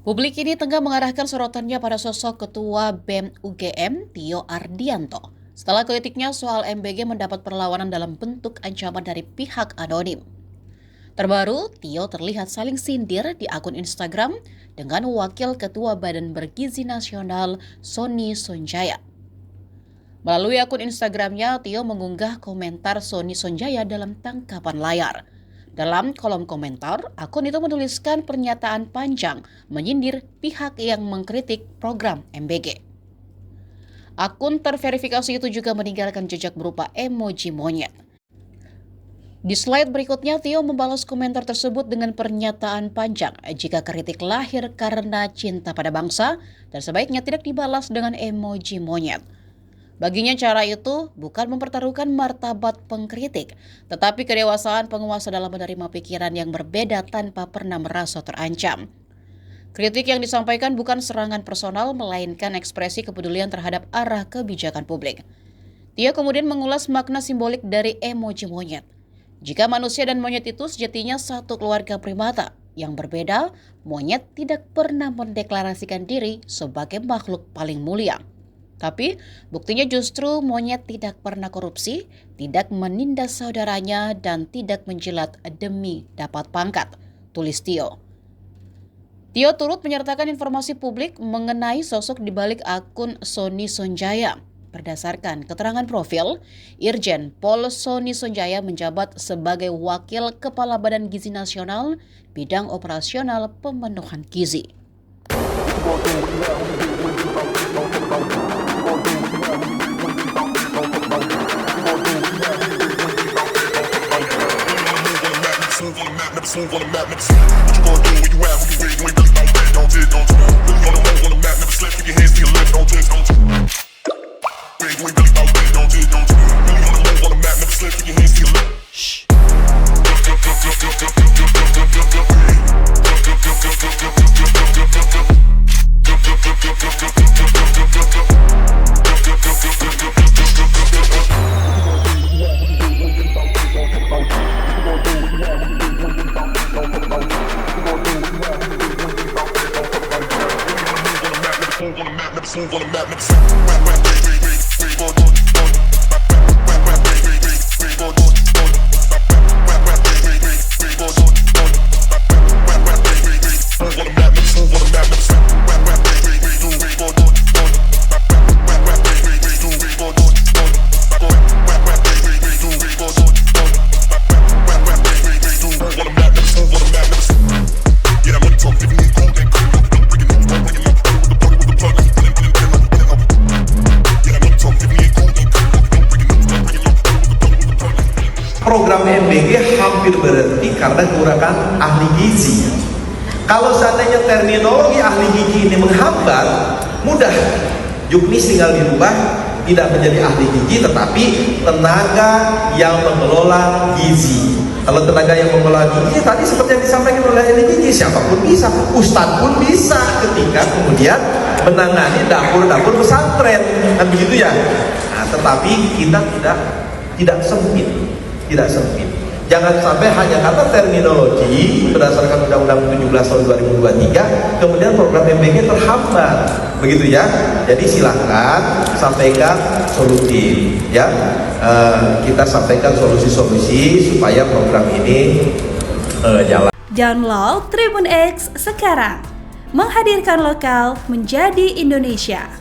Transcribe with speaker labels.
Speaker 1: Publik ini tengah mengarahkan sorotannya pada sosok Ketua BEM UGM, Tio Ardianto. Setelah kritiknya soal MBG mendapat perlawanan dalam bentuk ancaman dari pihak anonim. Terbaru, Tio terlihat saling sindir di akun Instagram dengan Wakil Ketua Badan Bergizi Nasional, Sony Sonjaya. Melalui akun Instagramnya, Tio mengunggah komentar Sony Sonjaya dalam tangkapan layar. Dalam kolom komentar, akun itu menuliskan pernyataan panjang menyindir pihak yang mengkritik program MBG. Akun terverifikasi itu juga meninggalkan jejak berupa emoji monyet. Di slide berikutnya, Tio membalas komentar tersebut dengan pernyataan panjang jika kritik lahir karena cinta pada bangsa dan sebaiknya tidak dibalas dengan emoji monyet. Baginya cara itu bukan mempertaruhkan martabat pengkritik, tetapi kedewasaan penguasa dalam menerima pikiran yang berbeda tanpa pernah merasa terancam. Kritik yang disampaikan bukan serangan personal, melainkan ekspresi kepedulian terhadap arah kebijakan publik. Tio kemudian mengulas makna simbolik dari emoji monyet. Jika manusia dan monyet itu sejatinya satu keluarga primata yang berbeda, monyet tidak pernah mendeklarasikan diri sebagai makhluk paling mulia. Tapi buktinya justru monyet tidak pernah korupsi, tidak menindas saudaranya, dan tidak menjilat demi dapat pangkat, tulis Tio. Tio turut menyertakan informasi publik mengenai sosok di balik akun Sony Sonjaya. Berdasarkan keterangan profil, Irjen Pol Sony Sonjaya menjabat sebagai Wakil Kepala Badan Gizi Nasional, Bidang Operasional Pemenuhan Gizi.
Speaker 2: Program MBG hampir berhenti karena kekurangan ahli gizi. Kalau seandainya terminologi ahli gizi ini menghambat, mudah. Juknis tinggal dirubah, tidak menjadi ahli gizi, tetapi tenaga yang mengelola gizi. Kalau tenaga yang mengelola gizi, tadi seperti yang disampaikan oleh ahli gizi, siapapun bisa, ustadz pun bisa ketika kemudian menangani dapur-dapur pesantren, kan begitu ya. Nah, tetapi kita tidak sempit. Tidak sempit. Jangan sampai hanya karena terminologi berdasarkan Undang-Undang 17 tahun 2023 kemudian program MBG terhambat, begitu ya. Jadi silakan sampaikan solusi, ya. Kita sampaikan solusi-solusi supaya program ini jalan.
Speaker 3: Download Tribun X sekarang, menghadirkan lokal menjadi Indonesia.